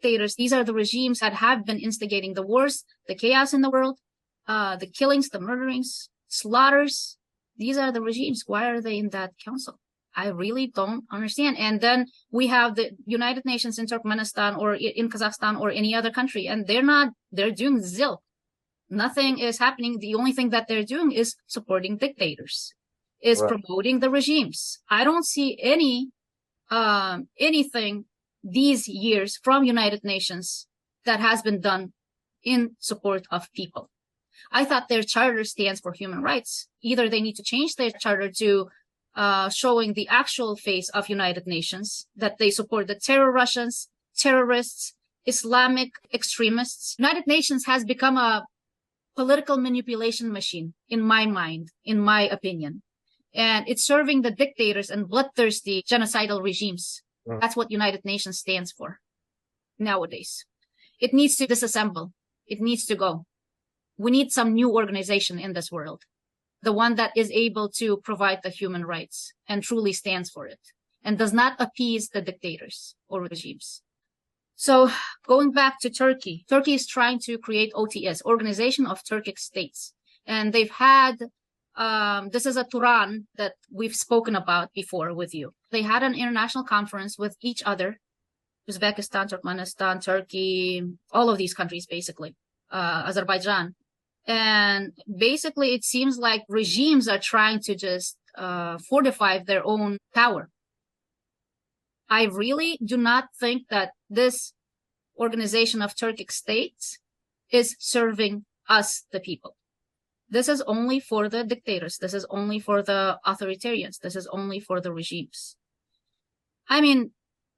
dictators. These are the regimes that have been instigating the wars, the chaos in the world, the killings, the murderings, slaughters. These are the regimes. Why are they in that council? I really don't understand. And then we have the United Nations in Turkmenistan or in Kazakhstan or any other country, and they're doing zilch. Nothing is happening. The only thing that they're doing is supporting dictators, is promoting the regimes. I don't see anything these years from United Nations that has been done in support of people. I thought their charter stands for human rights. Either they need to change their charter to showing the actual face of United Nations, that they support the terror Russians, terrorists, Islamic extremists. United Nations has become a political manipulation machine, in my mind, in my opinion. And it's serving the dictators and bloodthirsty genocidal regimes. That's what United Nations stands for nowadays. It needs to disassemble. It needs to go. We need some new organization in this world. The one that is able to provide the human rights and truly stands for it and does not appease the dictators or regimes. So going back to Turkey, Turkey is trying to create OTS, Organization of Turkic States. And they've had, this is a Turan that we've spoken about before with you. They had an international conference with each other, Uzbekistan, Turkmenistan, Turkey, all of these countries, basically, Azerbaijan. And basically, it seems like regimes are trying to just fortify their own power. I really do not think that this Organization of Turkic States is serving us, the people. This is only for the dictators. This is only for the authoritarians. This is only for the regimes. I mean,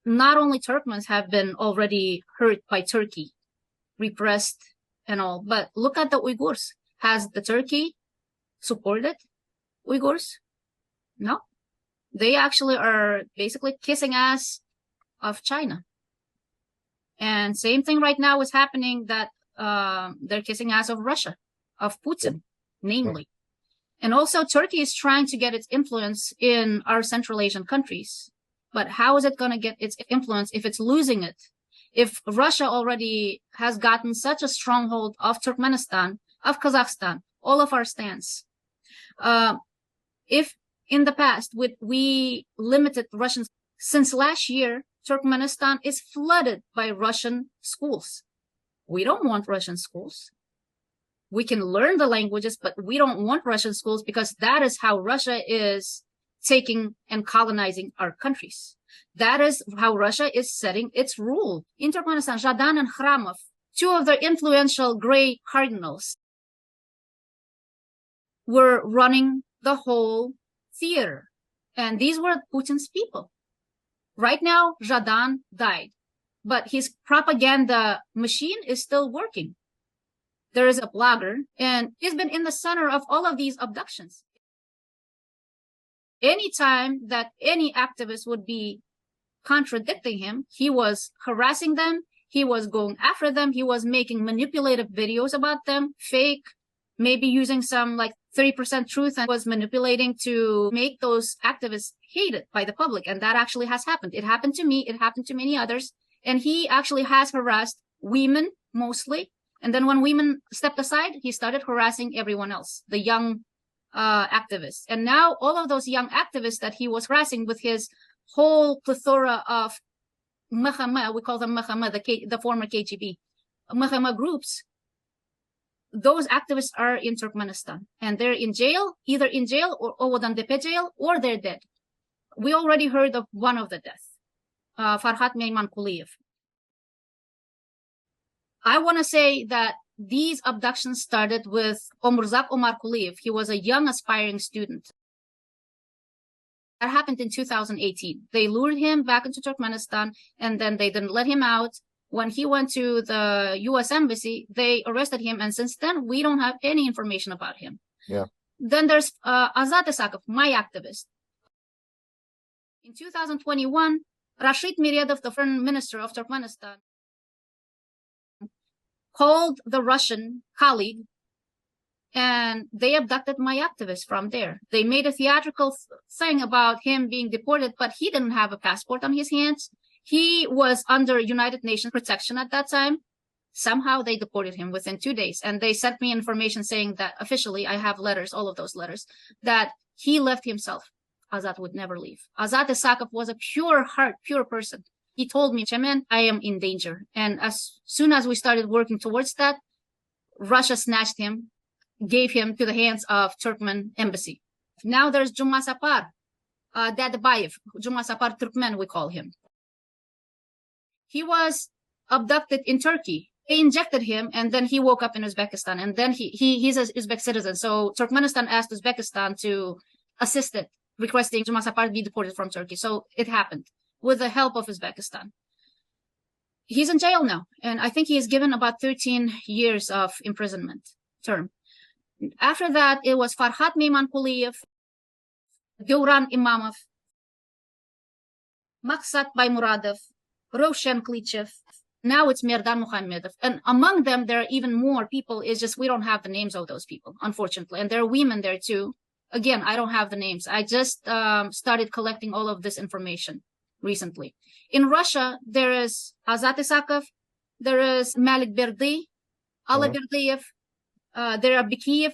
not only Turkmens have been already hurt by Turkey, repressed and all, but look at the Uyghurs. Has the Turkey supported Uyghurs? No. They actually are basically kissing ass of China. And same thing right now is happening, that they're kissing ass of Russia, of Putin, namely. And also Turkey is trying to get its influence in our Central Asian countries. But how is it going to get its influence if it's losing it? If Russia already has gotten such a stronghold of Turkmenistan, of Kazakhstan, all of our stands. If in the past we limited Russians, since last year, Turkmenistan is flooded by Russian schools. We don't want Russian schools. We can learn the languages, but we don't want Russian schools because that is how Russia is taking and colonizing our countries. That is how Russia is setting its rule. In Turkmenistan, Zhadan and Khramov, two of the influential gray cardinals, were running the whole theater. And these were Putin's people. Right now, Zhadan died, but his propaganda machine is still working. There is a blogger, and he's been in the center of all of these abductions. Anytime that any activist would be contradicting him, he was harassing them, he was going after them, he was making manipulative videos about them, fake, maybe using some like 30% truth, and was manipulating to make those activists hated by the public. And that actually has happened. It happened to me. It happened to many others. And he actually has harassed women mostly. And then when women stepped aside, he started harassing everyone else, the young activists. And now all of those young activists that he was harassing with his whole plethora of Mahama, we call them Mahama, the former KGB, Mahama groups, those activists are in Turkmenistan and they're in jail, either in jail or Ovodantepe jail, or they're dead. We already heard of one of the deaths, Farhat Meymankuliyev. I want to say that these abductions started with Omurzak Omarkuliyev. He was a young aspiring student. That happened in 2018. They lured him back into Turkmenistan and then they didn't let him out. When he went to the U.S. Embassy, they arrested him. And since then, we don't have any information about him. Yeah. Then there's Azat Isakov, my activist. In 2021, Rashid Miredov, the foreign minister of Turkmenistan, called the Russian colleague and they abducted my activist from there. They made a theatrical thing about him being deported, but he didn't have a passport on his hands. He was under United Nations protection at that time. Somehow they deported him within 2 days. And they sent me information saying that officially, I have letters, all of those letters, that he left himself. Azat would never leave. Azat Isakov was a pure heart, pure person. He told me, Chemen, I am in danger. And as soon as we started working towards that, Russia snatched him, gave him to the hands of Turkmen embassy. Now there's Juma Sapar, Dadabayev, Juma Sapar Turkmen, we call him. He was abducted in Turkey. They injected him, and then he woke up in Uzbekistan. And then he's an Uzbek citizen. So Turkmenistan asked Uzbekistan to assist it, requesting Juma Sapar be deported from Turkey. So it happened with the help of Uzbekistan. He's in jail now, and I think he is given about 13 years of imprisonment term. After that, it was Farhat Meymankuliyev, Duran Imamov, Maksat Baymuradov, Roshan Klichev. Now it's Merdan Muhamedov. And among them, there are even more people. It's just we don't have the names of those people, unfortunately. And there are women there too. Again, I don't have the names. I just started collecting all of this information recently. In Russia, there is Azat Isakov, there is Malik Berdi, Ala Berdiev, there are Bikiev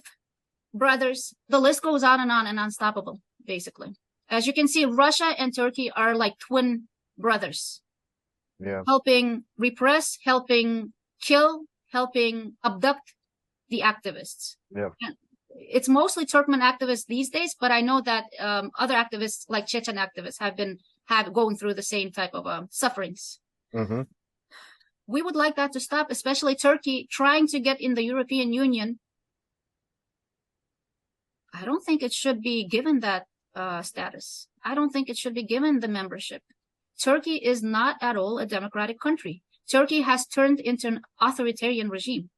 brothers. The list goes on and unstoppable, basically. As you can see, Russia and Turkey are like twin brothers. Yeah. Helping repress, helping kill, helping abduct the activists. Yeah. And it's mostly Turkmen activists these days, but I know that other activists, like Chechen activists, have going through the same type of sufferings. Mm-hmm. We would like that to stop, especially Turkey trying to get in the European Union. I don't think it should be given that status. I don't think it should be given the membership. Turkey is not at all a democratic country. Turkey has turned into an authoritarian regime.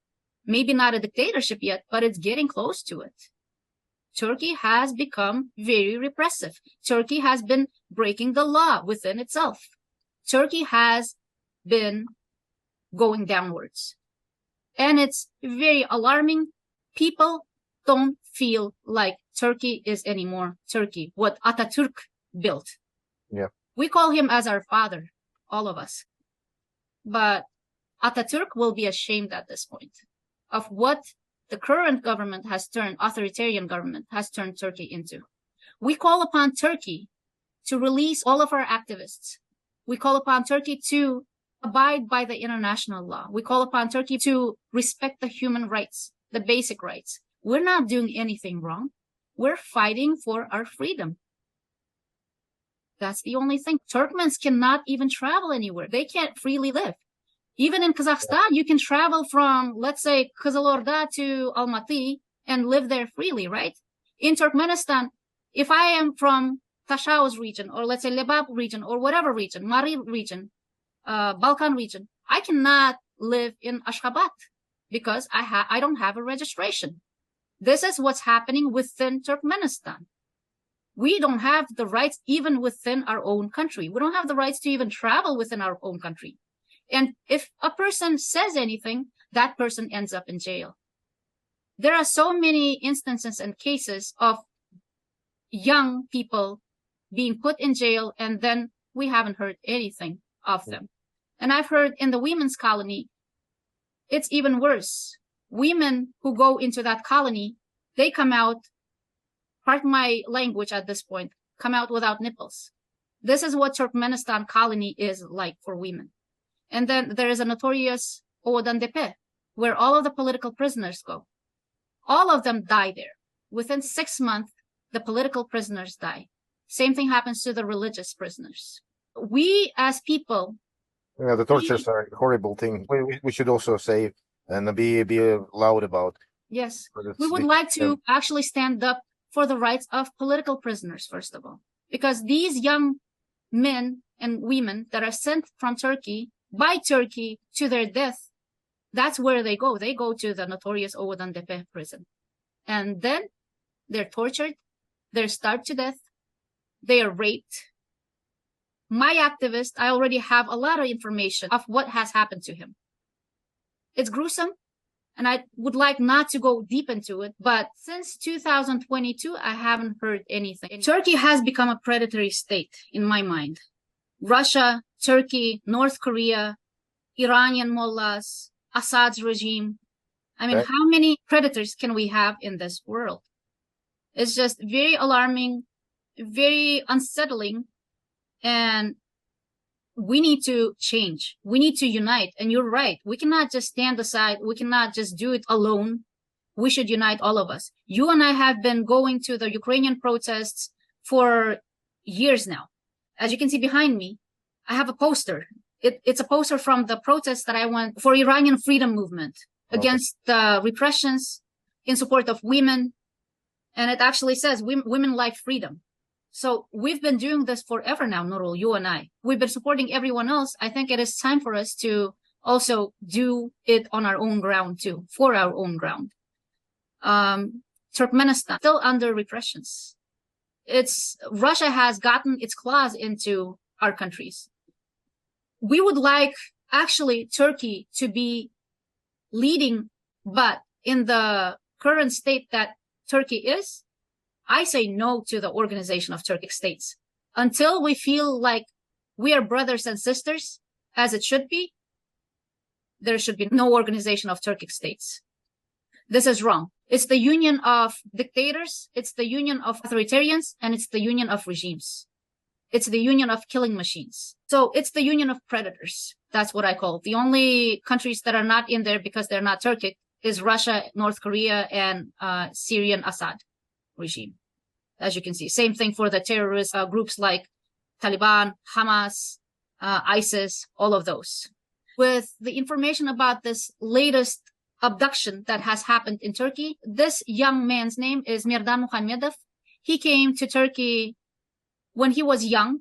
Maybe not a dictatorship yet, but it's getting close to it. Turkey has become very repressive. Turkey has been breaking the law within itself. Turkey has been going downwards. And it's very alarming. People don't feel like Turkey is anymore Turkey, what Ataturk built. Yeah. We call him as our father, all of us. But Ataturk will be ashamed at this point of what the current government has turned, authoritarian government has turned Turkey into. We call upon Turkey to release all of our activists. We call upon Turkey to abide by the international law. We call upon Turkey to respect the human rights, the basic rights. We're not doing anything wrong. We're fighting for our freedom. That's the only thing. Turkmens cannot even travel anywhere. They can't freely live. Even in Kazakhstan, you can travel from, let's say, Kızılorda to Almaty and live there freely, right? In Turkmenistan, if I am from Tashavuz region, or let's say Lebap region, or whatever region, Mari region, Balkan region, I cannot live in Ashgabat because I don't have a registration. This is what's happening within Turkmenistan. We don't have the rights even within our own country. We don't have the rights to even travel within our own country. And if a person says anything, that person ends up in jail. There are so many instances and cases of young people being put in jail, and then we haven't heard anything of them. And I've heard in the women's colony, it's even worse. Women who go into that colony, they come out, pardon my language at this point, come out without nipples. This is what Turkmenistan colony is like for women. And then there is a notorious Oğuzhan Tepe, where all of the political prisoners go. All of them die there. Within 6 months, the political prisoners die. Same thing happens to the religious prisoners. We as people... Yeah, the tortures are a horrible thing. We should also say and be loud about. Yes. We would like to actually stand up for the rights of political prisoners, first of all. Because these young men and women that are sent from Turkey, by Turkey, to their death, that's where they go. They go to the notorious Oğuzhan Tepe prison. And then they're tortured, they're starved to death, they are raped. My activist, I already have a lot of information of what has happened to him. It's gruesome, and I would like not to go deep into it, but since 2022, I haven't heard anything. Turkey has become a predatory state, in my mind. Russia, Turkey, North Korea, Iranian mullahs, Assad's regime. I mean, Okay. how many predators can we have in this world? It's just very alarming, very unsettling, and we need to change. We need to unite. And you're right. We cannot just stand aside. We cannot just do it alone. We should unite, all of us. You and I have been going to the Ukrainian protests for years now. As you can see behind me, I have a poster. It's a poster from the protest that I went for Iranian freedom movement against the repressions in support of women. And it actually says women like freedom. So we've been doing this forever now, Nurul, you and I. We've been supporting everyone else. I think it is time for us to also do it on our own ground too, for our own ground. Turkmenistan, still under repressions. Russia has gotten its claws into our countries. We would like actually Turkey to be leading, but in the current state that Turkey is, I say no to the Organization of Turkic States. Until we feel like we are brothers and sisters, as it should be, there should be no Organization of Turkic States. This is wrong. It's the union of dictators, it's the union of authoritarians, and it's the union of regimes. It's the union of killing machines. So it's the union of predators. That's what I call it. The only countries that are not in there because they're not Turkic is Russia, North Korea, and Syrian Assad regime. As you can see, same thing for the terrorist groups like Taliban, Hamas, ISIS, all of those. With the information about this latest abduction that has happened in Turkey, this young man's name is Mirdan Muhammedov. He came to Turkey when he was young.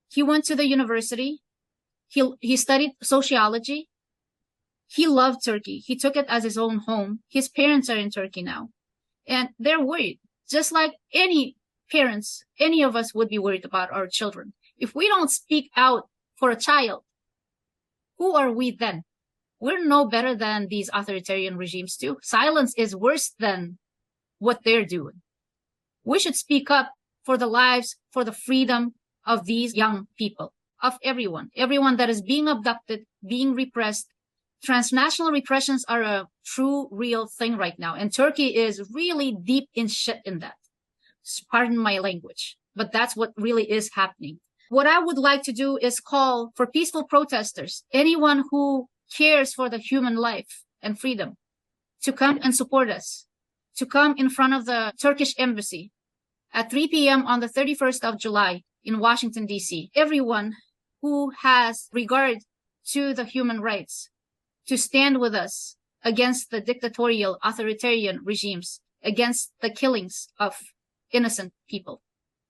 He went to the university. He studied sociology. He loved Turkey. He took it as his own home. His parents are in Turkey now. And they're worried, just like any parents, any of us would be worried about our children. If we don't speak out for a child, who are we then? We're no better than these authoritarian regimes too. Silence is worse than what they're doing. We should speak up for the lives, for the freedom of these young people, of everyone that is being abducted, being repressed. Transnational repressions are a true, real thing right now. And Turkey is really deep in shit in that. Pardon my language, but that's what really is happening. What I would like to do is call for peaceful protesters, anyone who cares for the human life and freedom, to come and support us, to come in front of the Turkish embassy at 3 p.m. on the 31st of July in Washington, D.C. Everyone who has regard to the human rights, to stand with us against the dictatorial, authoritarian regimes, against the killings of innocent people.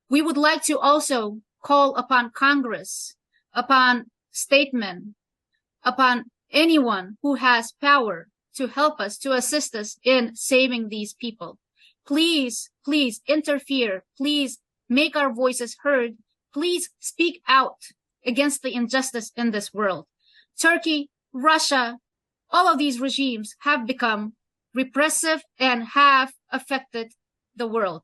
We would like to also call upon Congress, upon statesmen, upon anyone who has power to help us, to assist us in saving these people. Please, please interfere. Please make our voices heard. Please speak out against the injustice in this world. Turkey, Russia, all of these regimes have become repressive and have affected the world.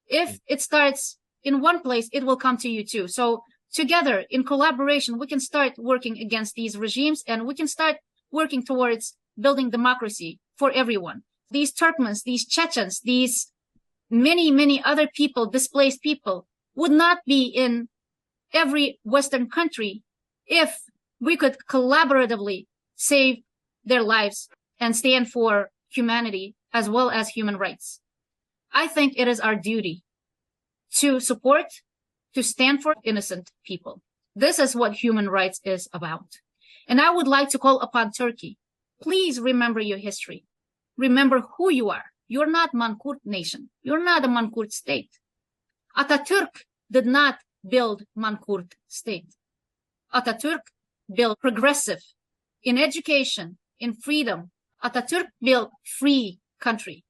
If it starts in one place, it will come to you too. So together, in collaboration, we can start working against these regimes, and we can start working towards building democracy for everyone. These Turkmens, these Chechens, these many, many other people, displaced people, would not be in every Western country if we could collaboratively save their lives and stand for humanity as well as human rights. I think it is our duty to support, to stand for innocent people. This is what human rights is about. And I would like to call upon Turkey. Please remember your history. Remember who you are. You're not Mankurt nation. You're not a Mankurt state. Ataturk did not build Mankurt state. Ataturk built progressive in education, in freedom. Ataturk built free country.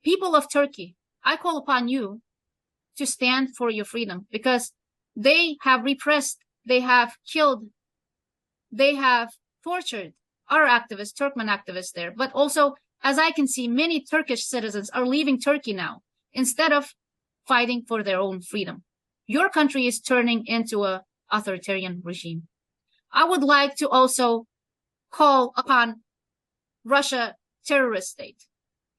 People of Turkey, I call upon you to stand for your freedom, because they have repressed, they have killed, they have tortured our activists, Turkmen activists there. But also, as I can see, many Turkish citizens are leaving Turkey now instead of fighting for their own freedom. Your country is turning into a authoritarian regime. I would like to also call upon Russia terrorist state.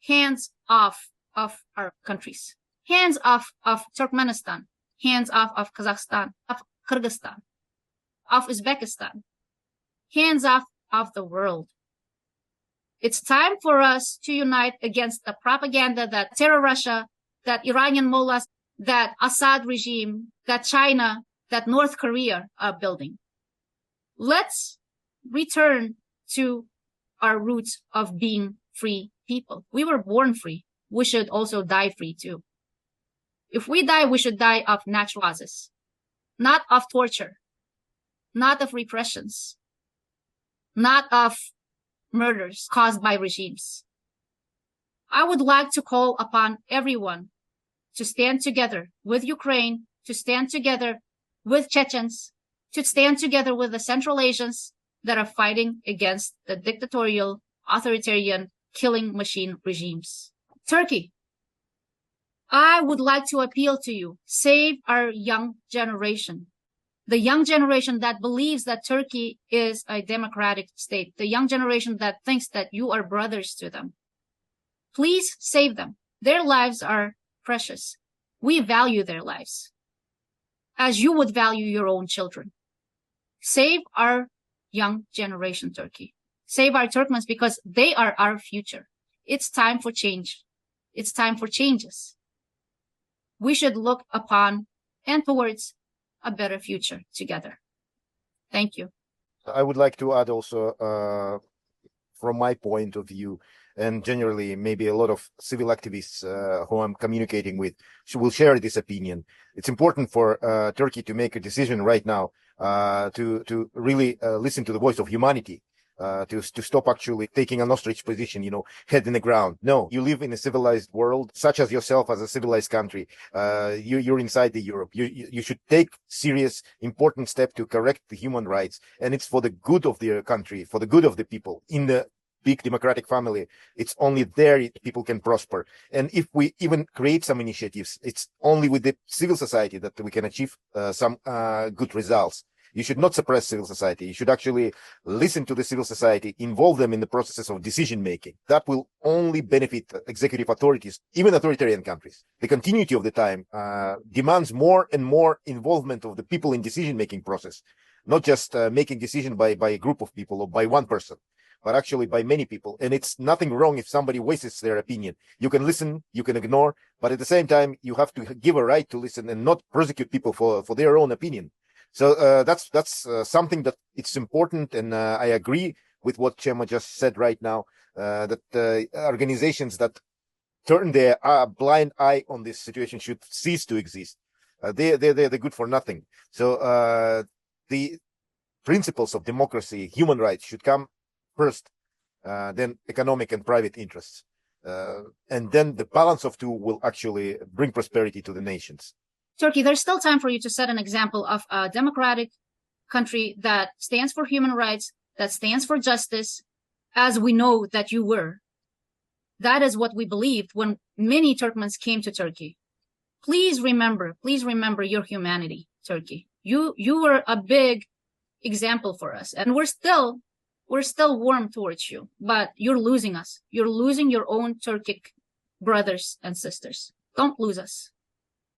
Hands off of our countries. Hands off of Turkmenistan. Hands off of Kazakhstan, of Kyrgyzstan, of Uzbekistan. Hands off of the world. It's time for us to unite against the propaganda that terror Russia, that Iranian mullahs, that Assad regime, that China, that North Korea are building. Let's return to our roots of being free people. We were born free. We should also die free too. If we die, we should die of natural causes, not of torture, not of repressions, not of murders caused by regimes. I would like to call upon everyone to stand together with Ukraine, to stand together with Chechens, to stand together with the Central Asians that are fighting against the dictatorial, authoritarian, killing machine regimes. Turkey, I would like to appeal to you, save our young generation. The young generation that believes that Turkey is a democratic state. The young generation that thinks that you are brothers to them. Please save them. Their lives are precious. We value their lives as you would value your own children. Save our young generation, Turkey. Save our Turkmens because they are our future. It's time for change. It's time for changes. We should look upon and towards a better future together. Thank you. I would like to add also, from my point of view, and generally maybe a lot of civil activists who I'm communicating with will share this opinion. It's important for Turkey to make a decision right now to really listen to the voice of humanity. To stop actually taking an ostrich position, head in the ground. No, you live in a civilized world, such as yourself as a civilized country. You're inside the Europe. You should take serious, important step to correct the human rights. And it's for the good of the country, for the good of the people in the big democratic family. It's only there people can prosper. And if we even create some initiatives, it's only with the civil society that we can achieve some good results. You should not suppress civil society. You should actually listen to the civil society, involve them in the processes of decision making. That will only benefit executive authorities, even authoritarian countries. The continuity of the time demands more and more involvement of the people in decision making process, not just making decision by a group of people or by one person, but actually by many people. And it's nothing wrong if somebody wastes their opinion. You can listen, you can ignore, but at the same time, you have to give a right to listen and not prosecute people for their own opinion. So that's something that it's important, and I agree with what Chema just said right now, that organizations that turn their blind eye on this situation should cease to exist. They're good for nothing. So the principles of democracy, human rights should come first, then economic and private interests. And then the balance of two will actually bring prosperity to the nations. Turkey, there's still time for you to set an example of a democratic country that stands for human rights, that stands for justice, as we know that you were. That is what we believed when many Turkmens came to Turkey. Please remember your humanity, Turkey. You were a big example for us, and we're still warm towards you, but you're losing us. You're losing your own Turkic brothers and sisters. Don't lose us.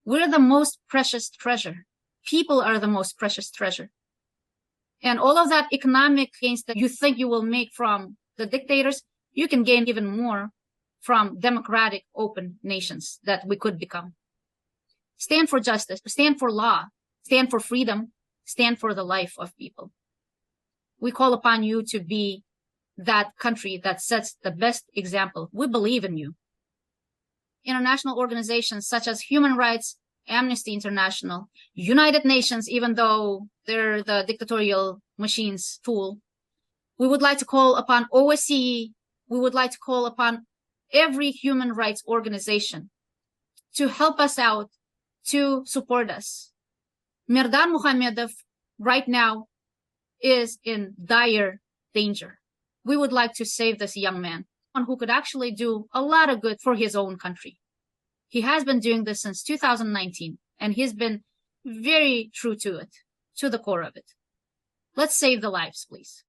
We're the most precious treasure. People are the most precious treasure. And all of that economic gains that you think you will make from the dictators, you can gain even more from democratic, open nations that we could become. Stand for justice, stand for law, stand for freedom, stand for the life of people. We call upon you to be that country that sets the best example. We believe in you. International organizations such as Human Rights, Amnesty International, United Nations, even though they're the dictatorial machine's tool. We would like to call upon OSCE. We would like to call upon every human rights organization to help us out, to support us. Mirdan Muhamedov right now is in dire danger. We would like to save this young man, one who could actually do a lot of good for his own country. He has been doing this since 2019, and he's been very true to it, to the core of it. Let's save the lives, please.